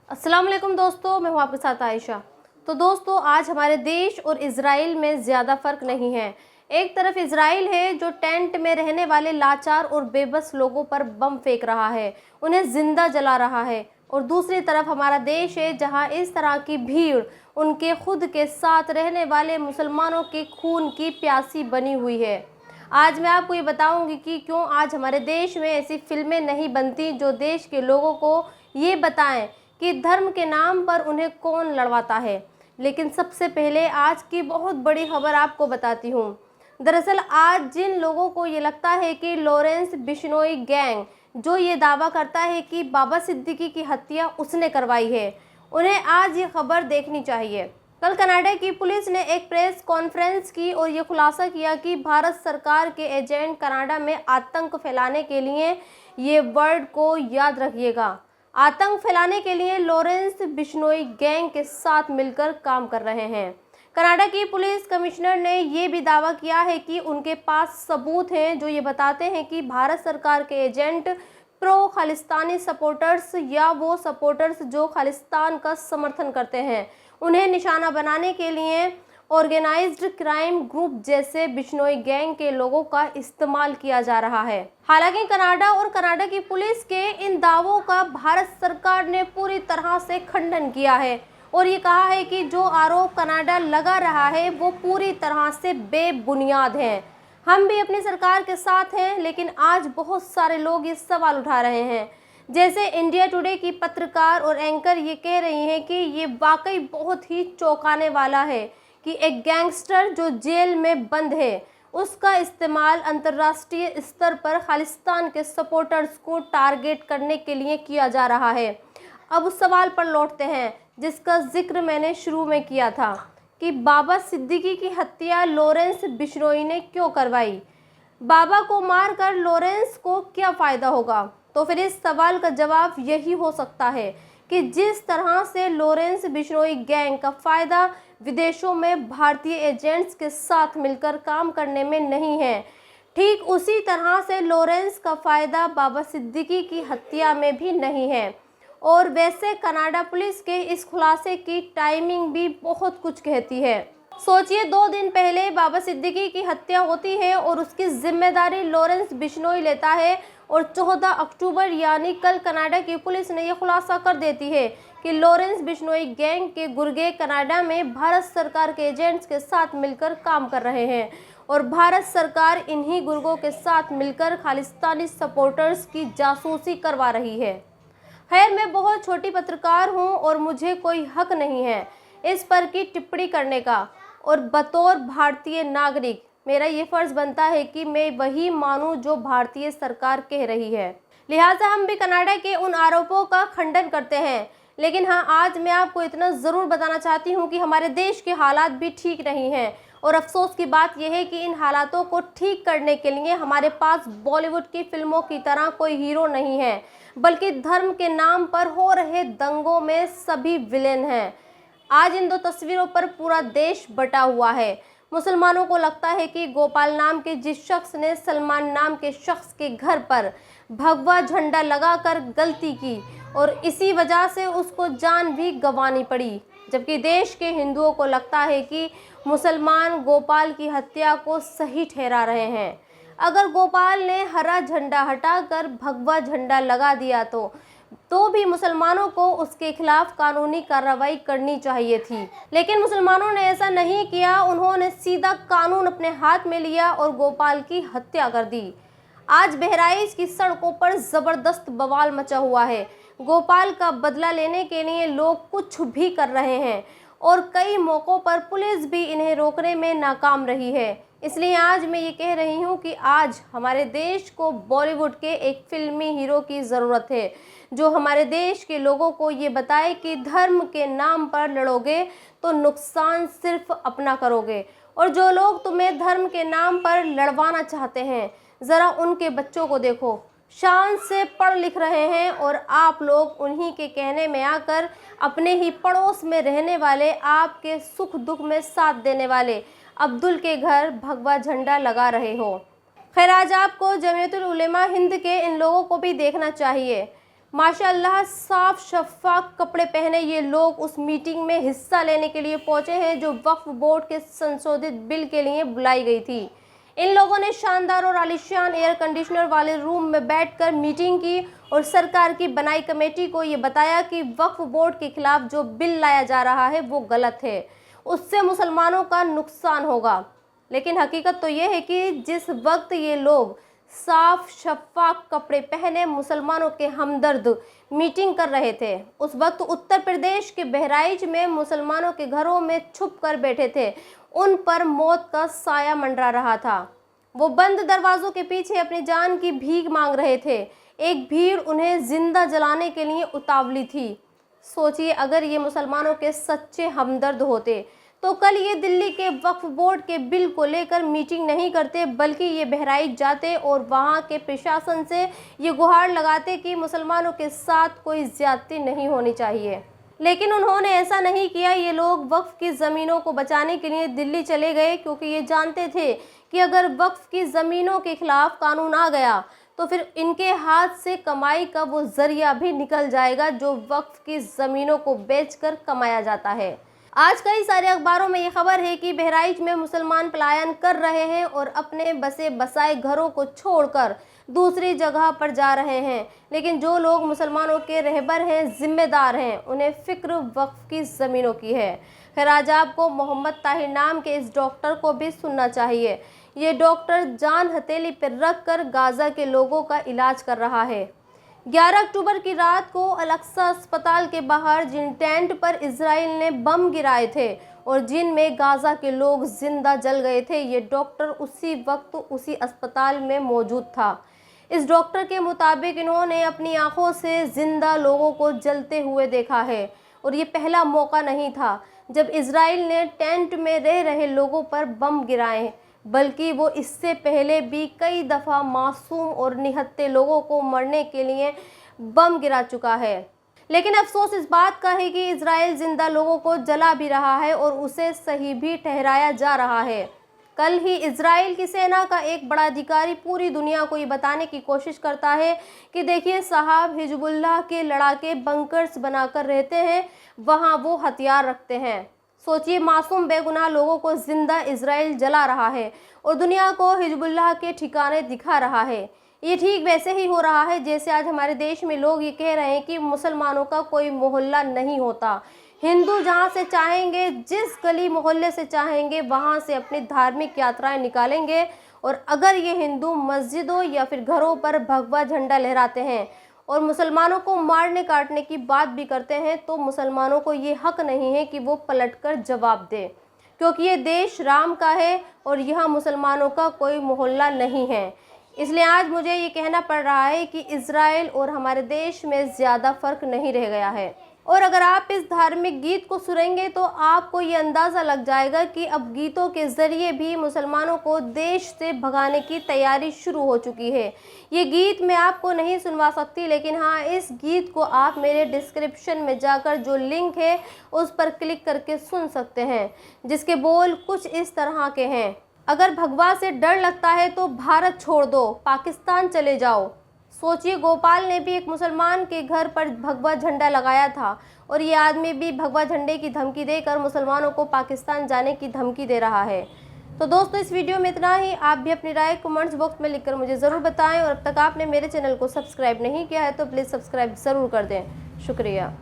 अस्सलाम वालेकुम दोस्तों, मैं हूँ आपके साथ आयशा। तो दोस्तों, आज हमारे देश और इज़राइल में ज़्यादा फ़र्क नहीं है। एक तरफ इज़राइल है जो टेंट में रहने वाले लाचार और बेबस लोगों पर बम फेंक रहा है, उन्हें ज़िंदा जला रहा है, और दूसरी तरफ हमारा देश है जहाँ इस तरह की भीड़ उनके खुद के साथ रहने वाले मुसलमानों के खून की प्यासी बनी हुई है। आज मैं आपको ये बताऊंगी कि क्यों आज हमारे देश में ऐसी फिल्में नहीं बनती जो देश के लोगों को ये बताएं कि धर्म के नाम पर उन्हें कौन लड़वाता है। लेकिन सबसे पहले आज की बहुत बड़ी खबर आपको बताती हूँ। दरअसल आज जिन लोगों को ये लगता है कि लॉरेंस बिश्नोई गैंग जो ये दावा करता है कि बाबा सिद्दीकी की हत्या उसने करवाई है, उन्हें आज ये खबर देखनी चाहिए। कल कनाडा की पुलिस ने एक प्रेस कॉन्फ्रेंस की और ये खुलासा किया कि भारत सरकार के एजेंट कनाडा में आतंक फैलाने के लिए, ये वर्ड को याद रखिएगा, आतंक फैलाने के लिए लॉरेंस बिश्नोई गैंग के साथ मिलकर काम कर रहे हैं। कनाडा की पुलिस कमिश्नर ने ये भी दावा किया है कि उनके पास सबूत हैं जो ये बताते हैं कि भारत सरकार के एजेंट प्रो खालिस्तानी सपोर्टर्स या वो सपोर्टर्स जो खालिस्तान का समर्थन करते हैं, उन्हें निशाना बनाने के लिए ऑर्गेनाइज्ड क्राइम ग्रुप जैसे बिश्नोई गैंग के लोगों का इस्तेमाल किया जा रहा है। हालांकि कनाडा और कनाडा की पुलिस के इन दावों का भारत सरकार ने पूरी तरह से खंडन किया है और ये कहा है कि जो आरोप कनाडा लगा रहा है वो पूरी तरह से बेबुनियाद हैं। हम भी अपनी सरकार के साथ हैं, लेकिन आज बहुत सारे लोग ये सवाल उठा रहे हैं। जैसे इंडिया टुडे की पत्रकार और एंकर ये कह रही हैं कि ये वाकई बहुत ही चौंकाने वाला है कि एक गैंगस्टर जो जेल में बंद है उसका इस्तेमाल अंतर्राष्ट्रीय स्तर पर खालिस्तान के सपोर्टर्स को टारगेट करने के लिए किया जा रहा है। अब उस सवाल पर लौटते हैं जिसका जिक्र मैंने शुरू में किया था कि बाबा सिद्दीकी की हत्या लॉरेंस बिश्नोई ने क्यों करवाई। बाबा को मारकर लॉरेंस को क्या फ़ायदा होगा? तो फिर इस सवाल का जवाब यही हो सकता है कि जिस तरह से लॉरेंस बिश्नोई गैंग का फ़ायदा विदेशों में भारतीय एजेंट्स के साथ मिलकर काम करने में नहीं है, ठीक उसी तरह से लॉरेंस का फ़ायदा बाबा सिद्दीकी की हत्या में भी नहीं है। और वैसे कनाडा पुलिस के इस खुलासे की टाइमिंग भी बहुत कुछ कहती है। सोचिए, 2 दिन पहले बाबा सिद्दीकी की हत्या होती है और उसकी जिम्मेदारी लॉरेंस बिश्नोई लेता है, और 14 अक्टूबर यानी कल कनाडा की पुलिस ने यह खुलासा कर देती है कि लॉरेंस बिश्नोई गैंग के गुर्गे कनाडा में भारत सरकार के एजेंट्स के साथ मिलकर काम कर रहे हैं और भारत सरकार इन्हीं गुर्गों के साथ मिलकर खालिस्तानी सपोर्टर्स की जासूसी करवा रही है। खैर, मैं बहुत छोटी पत्रकार हूं और मुझे कोई हक नहीं है इस पर की टिप्पणी करने का, और बतौर भारतीय नागरिक मेरा ये फ़र्ज़ बनता है कि मैं वही मानूं जो भारतीय सरकार कह रही है। लिहाजा हम भी कनाडा के उन आरोपों का खंडन करते हैं। लेकिन हाँ, आज मैं आपको इतना ज़रूर बताना चाहती हूँ कि हमारे देश के हालात भी ठीक नहीं हैं, और अफसोस की बात यह है कि इन हालातों को ठीक करने के लिए हमारे पास बॉलीवुड की फिल्मों की तरह कोई हीरो नहीं है, बल्कि धर्म के नाम पर हो रहे दंगों में सभी विलेन हैं। आज इन 2 तस्वीरों पर पूरा देश बटा हुआ है। मुसलमानों को लगता है कि गोपाल नाम के जिस शख्स ने सलमान नाम के शख्स के घर पर भगवा झंडा लगाकर गलती की और इसी वजह से उसको जान भी गंवानी पड़ी, जबकि देश के हिंदुओं को लगता है कि मुसलमान गोपाल की हत्या को सही ठहरा रहे हैं। अगर गोपाल ने हरा झंडा हटाकर भगवा झंडा लगा दिया तो भी मुसलमानों को उसके खिलाफ कानूनी कार्रवाई करनी चाहिए थी, लेकिन मुसलमानों ने ऐसा नहीं किया। उन्होंने सीधा कानून अपने हाथ में लिया और गोपाल की हत्या कर दी। आज बहराइच की सड़कों पर जबरदस्त बवाल मचा हुआ है। गोपाल का बदला लेने के लिए लोग कुछ भी कर रहे हैं और कई मौक़ों पर पुलिस भी इन्हें रोकने में नाकाम रही है। इसलिए आज मैं ये कह रही हूँ कि आज हमारे देश को बॉलीवुड के एक फिल्मी हीरो की ज़रूरत है जो हमारे देश के लोगों को ये बताए कि धर्म के नाम पर लड़ोगे तो नुकसान सिर्फ अपना करोगे, और जो लोग तुम्हें धर्म के नाम पर लड़वाना चाहते हैं, ज़रा उनके बच्चों को देखो, शान से पढ़ लिख रहे हैं, और आप लोग उन्हीं के कहने में आकर अपने ही पड़ोस में रहने वाले, आपके सुख दुख में साथ देने वाले अब्दुल के घर भगवा झंडा लगा रहे हो। खैर, आज आपको जमीयतुल उलेमा हिंद के इन लोगों को भी देखना चाहिए। माशाअल्लाह साफ शफाफ कपड़े पहने ये लोग उस मीटिंग में हिस्सा लेने के लिए पहुंचे हैं जो वक्फ बोर्ड के संशोधित बिल के लिए बुलाई गई थी। इन लोगों ने शानदार और आलीशान एयर कंडीशनर वाले रूम में बैठकर मीटिंग की और सरकार की बनाई कमेटी को ये बताया कि वक्फ बोर्ड के खिलाफ जो बिल लाया जा रहा है वो गलत है, उससे मुसलमानों का नुकसान होगा। लेकिन हकीकत तो ये है कि जिस वक्त ये लोग साफ शफाफ कपड़े पहने मुसलमानों के हमदर्द मीटिंग कर रहे थे, उस वक्त उत्तर प्रदेश के बहराइच में मुसलमानों के घरों में छुप कर बैठे थे, उन पर मौत का साया मंडरा रहा था। वो बंद दरवाजों के पीछे अपनी जान की भीख मांग रहे थे। एक भीड़ उन्हें जिंदा जलाने के लिए उतावली थी। सोचिए, अगर ये मुसलमानों के सच्चे हमदर्द होते तो कल ये दिल्ली के वक्फ बोर्ड के बिल को लेकर मीटिंग नहीं करते, बल्कि ये बहराइच जाते और वहाँ के प्रशासन से ये गुहार लगाते कि मुसलमानों के साथ कोई ज्यादती नहीं होनी चाहिए। लेकिन उन्होंने ऐसा नहीं किया। ये लोग वक्फ की ज़मीनों को बचाने के लिए दिल्ली चले गए, क्योंकि ये जानते थे कि अगर वक्फ की ज़मीनों के खिलाफ कानून आ गया तो फिर इनके हाथ से कमाई का वो जरिया भी निकल जाएगा जो वक्फ की ज़मीनों को बेचकर कमाया जाता है। आज कई सारे अखबारों में ये खबर है कि बहराइच में मुसलमान पलायन कर रहे हैं और अपने बसे बसाए घरों को छोड़कर दूसरी जगह पर जा रहे हैं। लेकिन जो लोग मुसलमानों के रहबर हैं, जिम्मेदार हैं, उन्हें फिक्र वक्फ की ज़मीनों की है। खैर, आज आपको मोहम्मद ताहिर नाम के इस डॉक्टर को भी सुनना चाहिए। ये डॉक्टर जान हथेली पर रख कर गाज़ा के लोगों का इलाज कर रहा है। 11 अक्टूबर की रात को अल-अक्सा अस्पताल के बाहर जिन टेंट पर इजराइल ने बम गिराए थे और जिनमें गाज़ा के लोग जिंदा जल गए थे, ये डॉक्टर उसी वक्त उसी अस्पताल में मौजूद था। इस डॉक्टर के मुताबिक इन्होंने अपनी आंखों से जिंदा लोगों को जलते हुए देखा है और ये पहला मौका नहीं था जब इजराइल ने टेंट में रह रहे लोगों पर बम गिराए, बल्कि वो इससे पहले भी कई दफ़ा मासूम और निहत्थे लोगों को मरने के लिए बम गिरा चुका है। लेकिन अफसोस इस बात का है कि इजराइल जिंदा लोगों को जला भी रहा है और उसे सही भी ठहराया जा रहा है। कल ही इजराइल की सेना का एक बड़ा अधिकारी पूरी दुनिया को ये बताने की कोशिश करता है कि देखिए साहब, हिजबुल्लाह के लड़ाके बंकर्स बनाकर रहते हैं, वहाँ वो हथियार रखते हैं। सोचिए, मासूम बेगुनाह लोगों को जिंदा इजराइल जला रहा है और दुनिया को हिजबुल्लाह के ठिकाने दिखा रहा है। ये ठीक वैसे ही हो रहा है जैसे आज हमारे देश में लोग ये कह रहे हैं कि मुसलमानों का कोई मोहल्ला नहीं होता। हिंदू जहाँ से चाहेंगे, जिस गली मोहल्ले से चाहेंगे, वहाँ से अपनी धार्मिक यात्राएं निकालेंगे। और अगर ये हिंदू मस्जिदों या फिर घरों पर भगवा झंडा लहराते हैं और मुसलमानों को मारने काटने की बात भी करते हैं, तो मुसलमानों को ये हक नहीं है कि वो पलटकर जवाब दें, क्योंकि ये देश राम का है और यहाँ मुसलमानों का कोई मोहल्ला नहीं है। इसलिए आज मुझे ये कहना पड़ रहा है कि इजराइल और हमारे देश में ज़्यादा फ़र्क नहीं रह गया है। और अगर आप इस धार्मिक गीत को सुनेंगे तो आपको ये अंदाज़ा लग जाएगा कि अब गीतों के ज़रिए भी मुसलमानों को देश से भगाने की तैयारी शुरू हो चुकी है। ये गीत मैं आपको नहीं सुनवा सकती, लेकिन हाँ, इस गीत को आप मेरे डिस्क्रिप्शन में जाकर जो लिंक है उस पर क्लिक करके सुन सकते हैं, जिसके बोल कुछ इस तरह के हैं। अगर भगवा से डर लगता है तो भारत छोड़ दो, पाकिस्तान चले जाओ। सोचिए, गोपाल ने भी एक मुसलमान के घर पर भगवा झंडा लगाया था और ये आदमी भी भगवा झंडे की धमकी देकर मुसलमानों को पाकिस्तान जाने की धमकी दे रहा है। तो दोस्तों, इस वीडियो में इतना ही। आप भी अपनी राय कमेंट्स बॉक्स में लिखकर मुझे ज़रूर बताएं और अब तक आपने मेरे चैनल को सब्सक्राइब नहीं किया है तो प्लीज़ सब्सक्राइब ज़रूर कर दें। शुक्रिया।